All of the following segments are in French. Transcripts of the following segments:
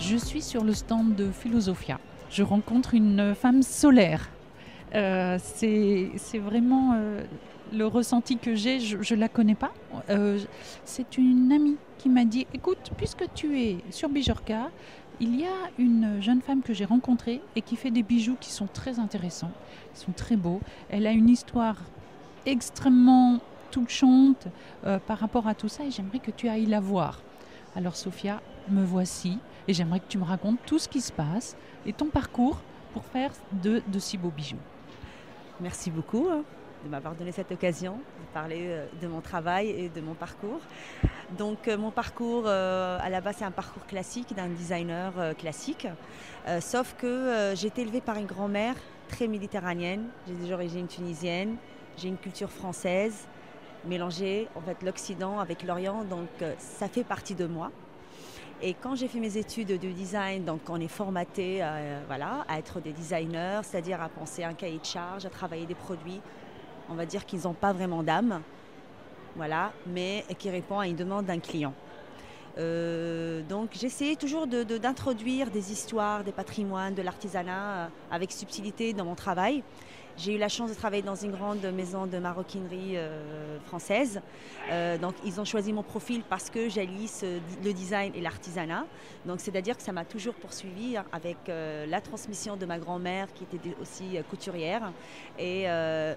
Je suis sur le stand de Philosophia. Je rencontre une femme solaire. C'est vraiment le ressenti que j'ai. Je ne la connais pas. C'est une amie qui m'a dit, écoute, puisque tu es sur Bijorka, il y a une jeune femme que j'ai rencontrée et qui fait des bijoux qui sont très intéressants, qui sont très beaux. Elle a une histoire extrêmement touchante par rapport à tout ça et j'aimerais que tu ailles la voir. Alors Sophia, me voici et j'aimerais que tu me racontes tout ce qui se passe et ton parcours pour faire de si beaux bijoux. Merci beaucoup de m'avoir donné cette occasion de parler de mon travail et de mon parcours. Donc mon parcours, à la base, c'est un parcours classique d'un designer classique. Sauf que j'ai été élevée par une grand-mère très méditerranéenne. J'ai des origines tunisiennes, j'ai une culture française, mélangée en fait l'Occident avec l'Orient. Donc ça fait partie de moi. Et quand j'ai fait mes études de design, donc on est formaté à être des designers, c'est-à-dire à penser un cahier de charge, à travailler des produits, on va dire qu'ils n'ont pas vraiment d'âme, voilà, mais qui répond à une demande d'un client. Donc j'essayais toujours d'introduire des histoires, des patrimoines, de l'artisanat avec subtilité dans mon travail. J'ai eu la chance de travailler dans une grande maison de maroquinerie française. Donc ils ont choisi mon profil parce que j'allie le design et l'artisanat. Donc c'est-à-dire que ça m'a toujours poursuivi avec la transmission de ma grand-mère qui était aussi couturière et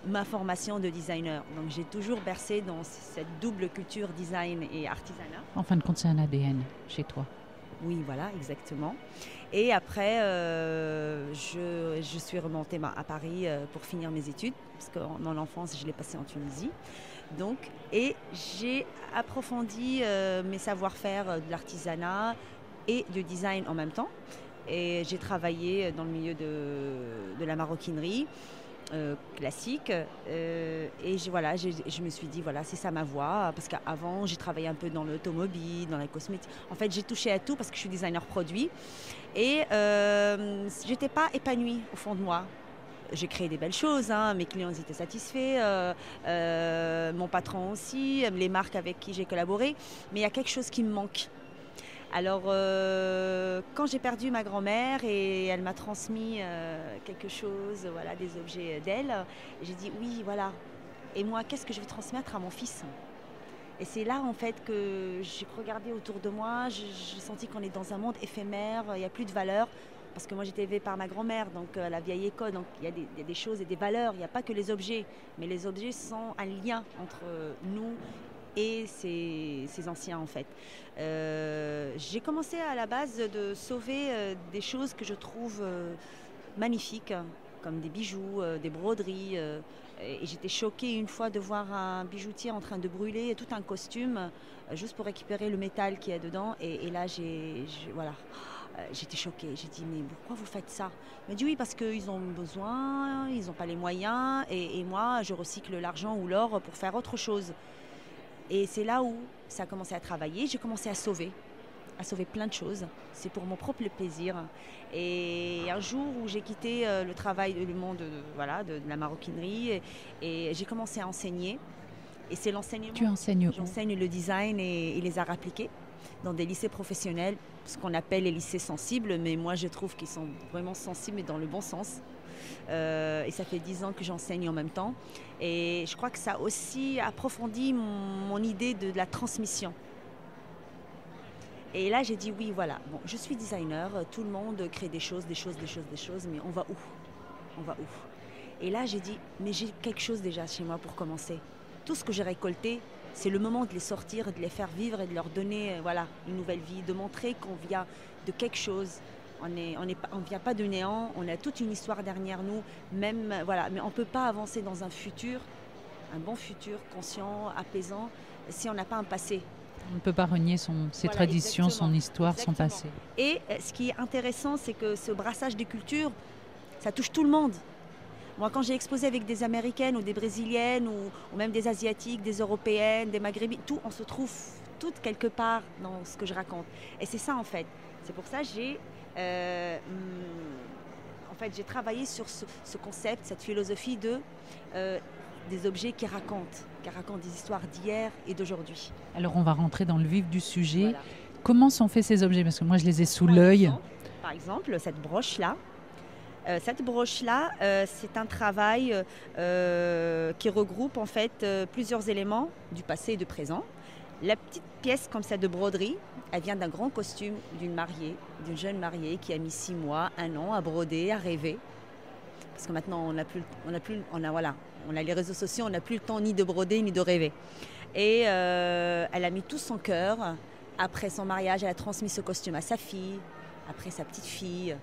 ma formation de designer. Donc j'ai toujours bercé dans cette double culture design et artisanat. En fin de compte, c'est un ADN chez toi. Oui, voilà, exactement. Et après, je suis remontée à Paris pour finir mes études, parce que mon enfance, je l'ai passée en Tunisie. Donc, et j'ai approfondi mes savoir-faire de l'artisanat et du design en même temps. Et j'ai travaillé dans le milieu de la maroquinerie. Classique et je me suis dit voilà, c'est ça ma voie, parce qu'avant j'ai travaillé un peu dans l'automobile, dans la cosmétique, en fait j'ai touché à tout parce que je suis designer produit et j'étais pas épanouie au fond de moi. J'ai créé des belles choses, hein, mes clients étaient satisfaits, mon patron aussi, les marques avec qui j'ai collaboré, mais il y a quelque chose qui me manque. Alors, quand j'ai perdu ma grand-mère et elle m'a transmis quelque chose, voilà, des objets d'elle, j'ai dit oui, voilà. Et moi, qu'est-ce que je vais transmettre à mon fils? Et c'est là, en fait, que j'ai regardé autour de moi, j'ai senti qu'on est dans un monde éphémère, il n'y a plus de valeur. Parce que moi, j'étais élevée par ma grand-mère, donc la vieille école, donc il y a des choses et des valeurs, il n'y a pas que les objets. Mais les objets sont un lien entre nous et ces anciens en fait. J'ai commencé à la base de sauver des choses que je trouve magnifiques, comme des bijoux, des broderies. Et j'étais choquée une fois de voir un bijoutier en train de brûler tout un costume juste pour récupérer le métal qu'il y a dedans. Et là, voilà. J'étais choquée. J'ai dit, mais pourquoi vous faites ça? Il m'a dit, oui, parce qu'ils ont besoin, ils n'ont pas les moyens. Et moi, je recycle l'argent ou l'or pour faire autre chose. Et c'est là où ça a commencé à travailler. J'ai commencé à sauver plein de choses. C'est pour mon propre plaisir. Et un jour où j'ai quitté le travail, le monde de la maroquinerie, et j'ai commencé à enseigner. Et c'est l'enseignement. Tu enseignes où? J'enseigne le design et les arts appliqués dans des lycées professionnels, ce qu'on appelle les lycées sensibles, mais moi je trouve qu'ils sont vraiment sensibles, mais dans le bon sens. Et ça fait 10 ans que j'enseigne en même temps. Et je crois que ça a aussi approfondi mon idée de la transmission. Et là, j'ai dit oui, voilà. Bon, je suis designer, tout le monde crée des choses, mais on va où? On va où? Et là, j'ai dit, mais j'ai quelque chose déjà chez moi pour commencer. Tout ce que j'ai récolté, c'est le moment de les sortir, de les faire vivre et de leur donner une nouvelle vie, de montrer qu'on vient de quelque chose. On ne vient pas de néant, on a toute une histoire derrière nous, mais on ne peut pas avancer dans un futur, un bon futur, conscient, apaisant, si on n'a pas un passé. On ne peut pas renier ses traditions, exactement, son histoire, exactement. son passé. Et ce qui est intéressant, c'est que ce brassage des cultures, ça touche tout le monde. Moi, quand j'ai exposé avec des Américaines ou des Brésiliennes ou même des Asiatiques, des Européennes, des Maghrébines, tout, on se trouve toutes quelque part dans ce que je raconte. Et c'est ça, en fait. C'est pour ça que j'ai travaillé sur ce concept, cette philosophie des objets qui racontent des histoires d'hier et d'aujourd'hui. Alors, on va rentrer dans le vif du sujet. Voilà. comment sont faits ces objets? Parce que moi, je les ai sous Par l'œil. Par exemple, cette broche-là. C'est un travail qui regroupe en fait plusieurs éléments du passé et du présent. La petite pièce comme ça de broderie, elle vient d'un grand costume d'une jeune mariée qui a mis 6 mois, 1 an à broder, à rêver. Parce que maintenant, on a les réseaux sociaux, on n'a plus le temps ni de broder ni de rêver. Et elle a mis tout son cœur. Après son mariage, elle a transmis ce costume à sa fille, après sa petite fille.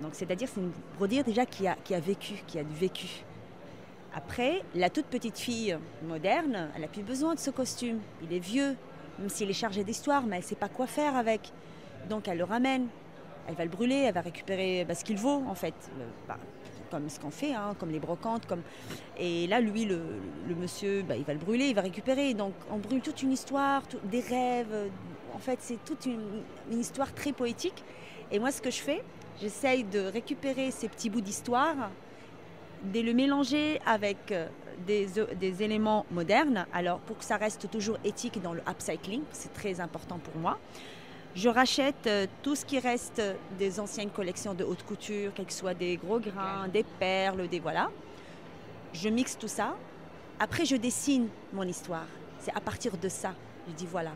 Donc, c'est-à-dire c'est une broderie déjà qui a vécu, qui a du vécu. Après, la toute petite fille moderne, elle n'a plus besoin de ce costume. Il est vieux, même s'il est chargé d'histoire, mais elle ne sait pas quoi faire avec. Donc, elle le ramène. Elle va le brûler, elle va récupérer ce qu'il vaut, en fait. Comme ce qu'on fait, comme les brocantes. Et là, lui, le monsieur, il va le brûler, il va récupérer. Donc, on brûle toute une histoire, des rêves. En fait, c'est toute une histoire très poétique. Et moi, ce que je fais, j'essaye de récupérer ces petits bouts d'histoire, de le mélanger avec des éléments modernes. Alors, pour que ça reste toujours éthique dans le upcycling, c'est très important pour moi. Je rachète tout ce qui reste des anciennes collections de haute couture, quels que soient des gros grains, des perles, voilà. Je mixe tout ça. Après, je dessine mon histoire. C'est à partir de ça, je dis voilà.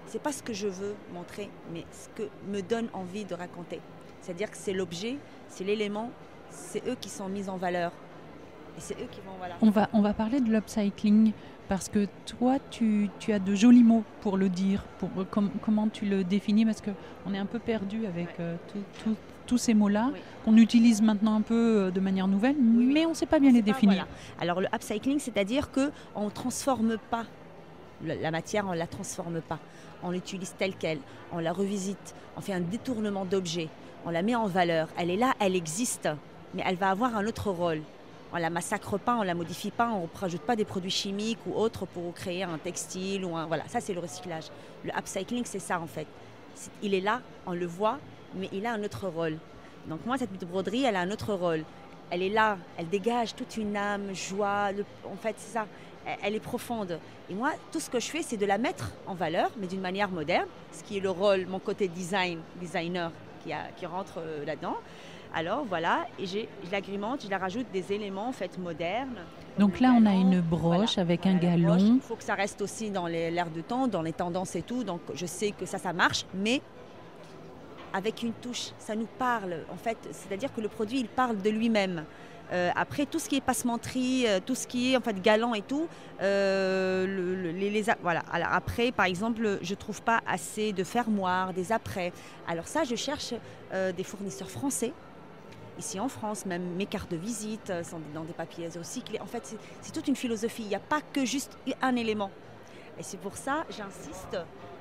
C'est pas ce que je veux montrer, mais ce que me donne envie de raconter. C'est-à-dire que c'est l'objet, c'est l'élément, c'est eux qui sont mis en valeur. Et c'est eux qui vont, voilà. On va parler de l'upcycling parce que toi, tu as de jolis mots pour le dire. Comment tu le définis? Parce qu'on est un peu perdu avec tous ces mots-là qu'on utilise maintenant un peu de manière nouvelle, mais on ne sait pas bien les définir. Voilà. Alors le upcycling, c'est-à-dire qu'on ne transforme pas la matière, on ne la transforme pas. On l'utilise telle qu'elle, on la revisite, on fait un détournement d'objet, on la met en valeur. Elle est là, elle existe, mais elle va avoir un autre rôle. On ne la massacre pas, on ne la modifie pas, on ne rajoute pas des produits chimiques ou autres pour créer un textile. Voilà, ça c'est le recyclage. Le upcycling, c'est ça en fait. Il est là, on le voit, mais il a un autre rôle. Donc moi, cette broderie, elle a un autre rôle. Elle est là, elle dégage toute une âme, joie. En fait, c'est ça. Elle est profonde. Et moi, tout ce que je fais, c'est de la mettre en valeur, mais d'une manière moderne, ce qui est le rôle, mon côté designer qui rentre là-dedans. Alors voilà, et je l'agrémente, je la rajoute des éléments en fait modernes. Donc là, on a une broche avec un galon. Il faut que ça reste aussi dans l'air du temps, dans les tendances et tout. Donc je sais que ça marche, mais avec une touche, ça nous parle. En fait, c'est-à-dire que le produit, il parle de lui-même. Après, tout ce qui est passementerie, tout ce qui est en fait galant et tout, voilà. Alors après, par exemple, je trouve pas assez de fermoirs, des apprêts. Alors ça, je cherche des fournisseurs français. Ici en France, même mes cartes de visite sont dans des papiers recyclés. En fait, c'est toute une philosophie. Il n'y a pas que juste un élément. Et c'est pour ça, j'insiste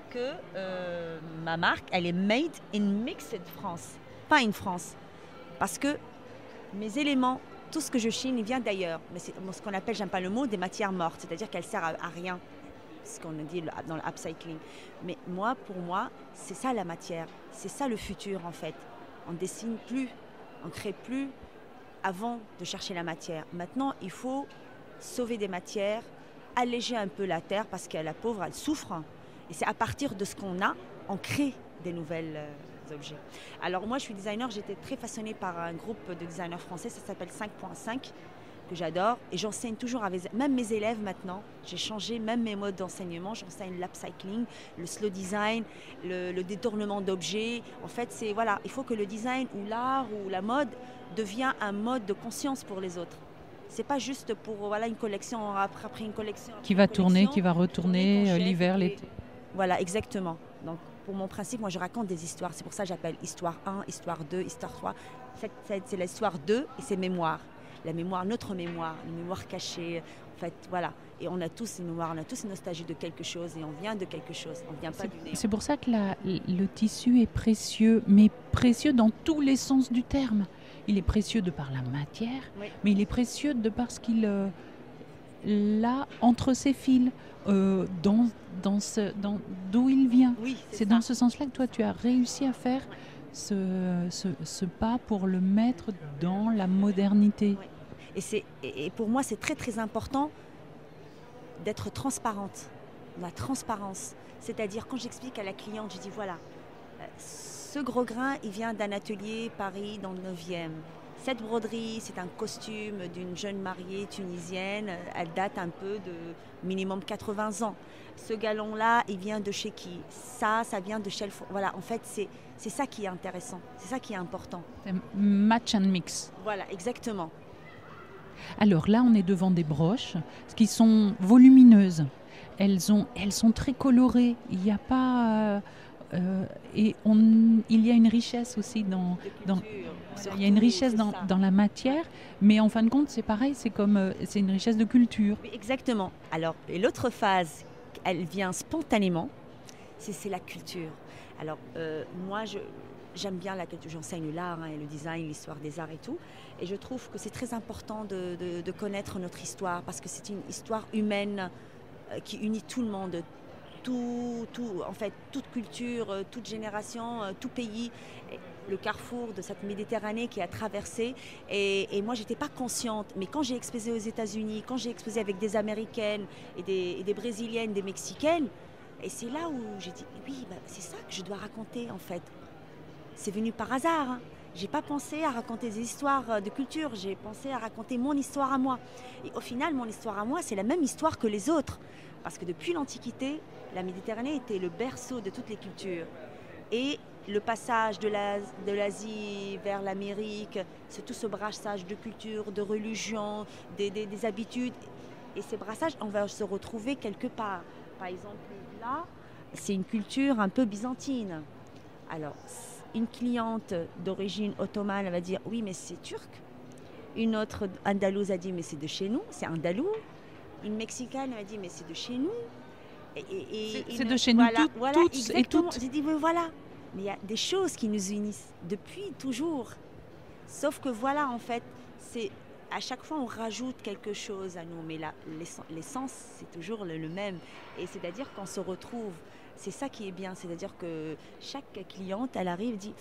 que ma marque, elle est made in mixed France, pas in France. Parce que mes éléments, tout ce que je chine, il vient d'ailleurs. Mais c'est ce qu'on appelle, j'aime pas le mot, des matières mortes. C'est-à-dire qu'elles ne servent à rien, ce qu'on dit dans le upcycling. Mais moi, pour moi, c'est ça la matière. C'est ça le futur, en fait. On ne dessine plus, on ne crée plus avant de chercher la matière. Maintenant, il faut sauver des matières, alléger un peu la terre parce que la pauvre, elle souffre. Et c'est à partir de ce qu'on a, on crée des nouvelles objets. Alors moi, je suis designer, j'étais très façonnée par un groupe de designers français, ça s'appelle 5.5, que j'adore. Et j'enseigne toujours avec même mes élèves maintenant. J'ai changé même mes modes d'enseignement. J'enseigne l'upcycling, le slow design, le détournement d'objets. En fait, c'est voilà, il faut que le design ou l'art ou la mode devienne un mode de conscience pour les autres. C'est pas juste pour voilà une collection après une collection qui va tourner, qui va retourner l'hiver, l'été. Voilà, exactement. Donc pour mon principe, moi je raconte des histoires. C'est pour ça que j'appelle histoire 1, histoire 2, histoire 3. C'est l'histoire 2 et c'est mémoire. La mémoire, notre mémoire, une mémoire cachée. En fait, voilà. Et on a tous une mémoire, on a tous une nostalgie de quelque chose et on vient de quelque chose. On vient pas du néant. C'est pour ça que le tissu est précieux, mais précieux dans tous les sens du terme. Il est précieux de par la matière, mais il est précieux de par ce qu'il a entre ses fils, d'où il vient. Oui, c'est dans ce sens-là que toi, tu as réussi à faire ce pas pour le mettre dans la modernité. Oui. Et pour moi, c'est très très important d'être transparente. dans la transparence. C'est-à-dire, quand j'explique à la cliente, je dis voilà, ce gros grain, il vient d'un atelier Paris dans le 9e. Cette broderie, c'est un costume d'une jeune mariée tunisienne. Elle date un peu de minimum 80 ans. Ce galon-là, il vient de chez qui? Ça vient de chez le... Voilà, en fait, c'est ça qui est intéressant. C'est ça qui est important. Match and mix. Voilà, exactement. Alors là, on est devant des broches qui sont volumineuses. Elles sont très colorées. Il n'y a pas... il y a une richesse aussi il y a une richesse dans la matière, mais en fin de compte, c'est pareil, c'est une richesse de culture. Oui, exactement. Alors, et l'autre phase, elle vient spontanément, c'est la culture. Alors, moi, j'aime bien la culture, j'enseigne l'art et le design, l'histoire des arts et tout, et je trouve que c'est très important de connaître notre histoire, parce que c'est une histoire humaine qui unit tout le monde. En fait, toute culture, toute génération, tout pays, le carrefour de cette Méditerranée qui a traversé. Et moi, je n'étais pas consciente. Mais quand j'ai exposé aux États-Unis, quand j'ai exposé avec des Américaines et des Brésiliennes, des Mexicaines, et c'est là où j'ai dit, oui, c'est ça que je dois raconter, en fait. C'est venu par hasard. Hein. Je n'ai pas pensé à raconter des histoires de culture, j'ai pensé à raconter mon histoire à moi. Et au final, mon histoire à moi, c'est la même histoire que les autres. Parce que depuis l'Antiquité, la Méditerranée était le berceau de toutes les cultures. Et le passage de l'Asie vers l'Amérique, c'est tout ce brassage de culture, de religion, des habitudes. Et ces brassages, on va se retrouver quelque part. Par exemple, là, c'est une culture un peu byzantine. Alors, une cliente d'origine ottomane, elle va dire « oui, mais c'est turc ». Une autre andalouse a dit « mais c'est de chez nous, c'est andalou ». Une Mexicaine a dit mais c'est de chez nous. C'est de chez nous toutes et toutes. J'ai dit mais voilà, mais il y a des choses qui nous unissent depuis toujours. Sauf que voilà, en fait, c'est à chaque fois on rajoute quelque chose à nous, mais l'essence c'est toujours le même. Et c'est-à-dire qu'on se retrouve. C'est ça qui est bien, c'est-à-dire que chaque cliente, elle arrive et dit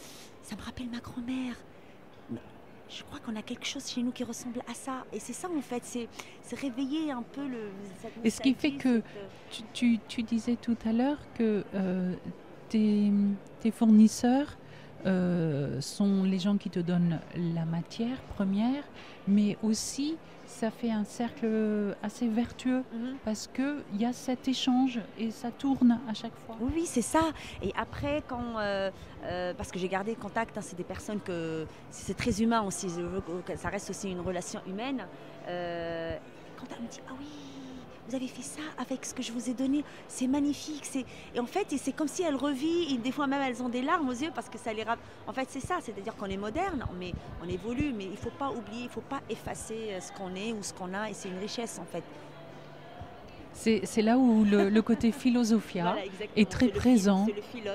ça me rappelle ma grand-mère. Je crois qu'on a quelque chose chez nous qui ressemble à ça. Et c'est ça, en fait, c'est réveiller un peu Et ce qui fait que, tu disais tout à l'heure que tes fournisseurs sont les gens qui te donnent la matière première, mais aussi, ça fait un cercle assez vertueux parce qu'il y a cet échange et ça tourne à chaque fois. Oui, c'est ça. Et après, parce que j'ai gardé contact, c'est des personnes que c'est très humain aussi, je veux que ça reste aussi une relation humaine. Quand elle me dit « ah oui, vous avez fait ça avec ce que je vous ai donné, c'est magnifique ». Et en fait, c'est comme si elle revit, et des fois même elles ont des larmes aux yeux parce que ça les rappelle. En fait, c'est ça, c'est-à-dire qu'on est moderne, mais on évolue, mais il ne faut pas oublier, il ne faut pas effacer ce qu'on est ou ce qu'on a, et c'est une richesse en fait. C'est là où le côté philosophia voilà, est très présent.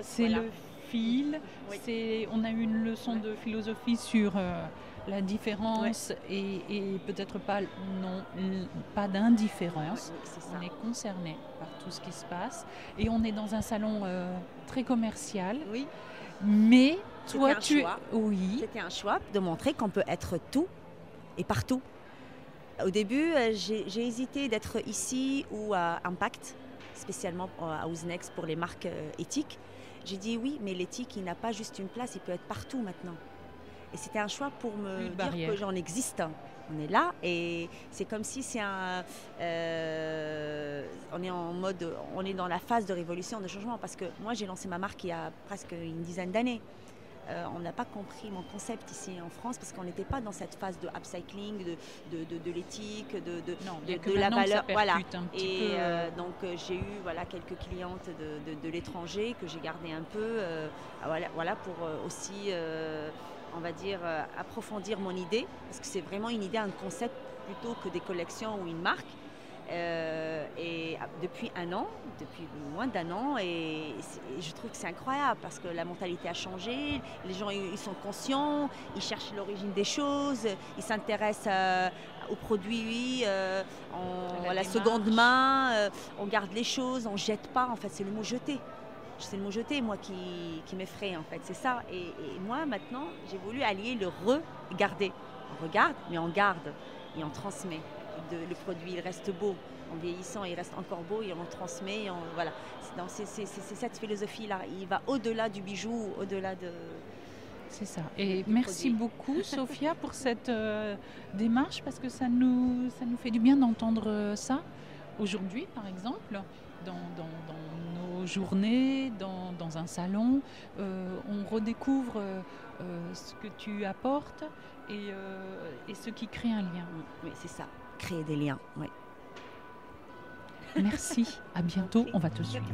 C'est le fil. Oui. On a eu une leçon de philosophie sur la différence et peut-être pas d'indifférence. On est concerné par tout ce qui se passe et on est dans un salon très commercial. Oui. Mais toi, C'était un choix de montrer qu'on peut être tout et partout. Au début, j'ai hésité d'être ici ou à Impact, spécialement à Ouznex pour les marques éthiques. J'ai dit oui, mais l'éthique, il n'a pas juste une place, il peut être partout maintenant. Et c'était un choix pour me dire que j'en existe. On est là et c'est comme si c'est on est dans la phase de révolution, de changement. Parce que moi, j'ai lancé ma marque il y a presque une dizaine d'années. On n'a pas compris mon concept ici en France parce qu'on n'était pas dans cette phase de upcycling, de l'éthique, de la valeur. Voilà. Et donc j'ai eu quelques clientes de l'étranger que j'ai gardé un peu pour aussi, on va dire, approfondir mon idée. Parce que c'est vraiment une idée, un concept plutôt que des collections ou une marque. Et depuis moins d'1 an, et je trouve que c'est incroyable parce que la mentalité a changé, les gens ils sont conscients, ils cherchent l'origine des choses, ils s'intéressent aux produits, la seconde main, on garde les choses, on ne jette pas, en fait c'est le mot jeter. C'est le mot jeter, moi, qui m'effraie, en fait, c'est ça. Et moi, maintenant, j'ai voulu allier le regarder. On regarde, mais on garde et on transmet. Le produit, il reste beau. en vieillissant, il reste encore beau et on le transmet. Voilà. C'est cette philosophie-là. Il va au-delà du bijou, au-delà de... C'est ça. Et merci beaucoup, Sophia, pour cette démarche, parce que ça nous fait du bien d'entendre ça aujourd'hui, par exemple, dans nos journées, dans un salon. On redécouvre ce que tu apportes et ce qui crée un lien. Oui, c'est ça. Créer des liens, oui. Merci, à bientôt, on va te suivre.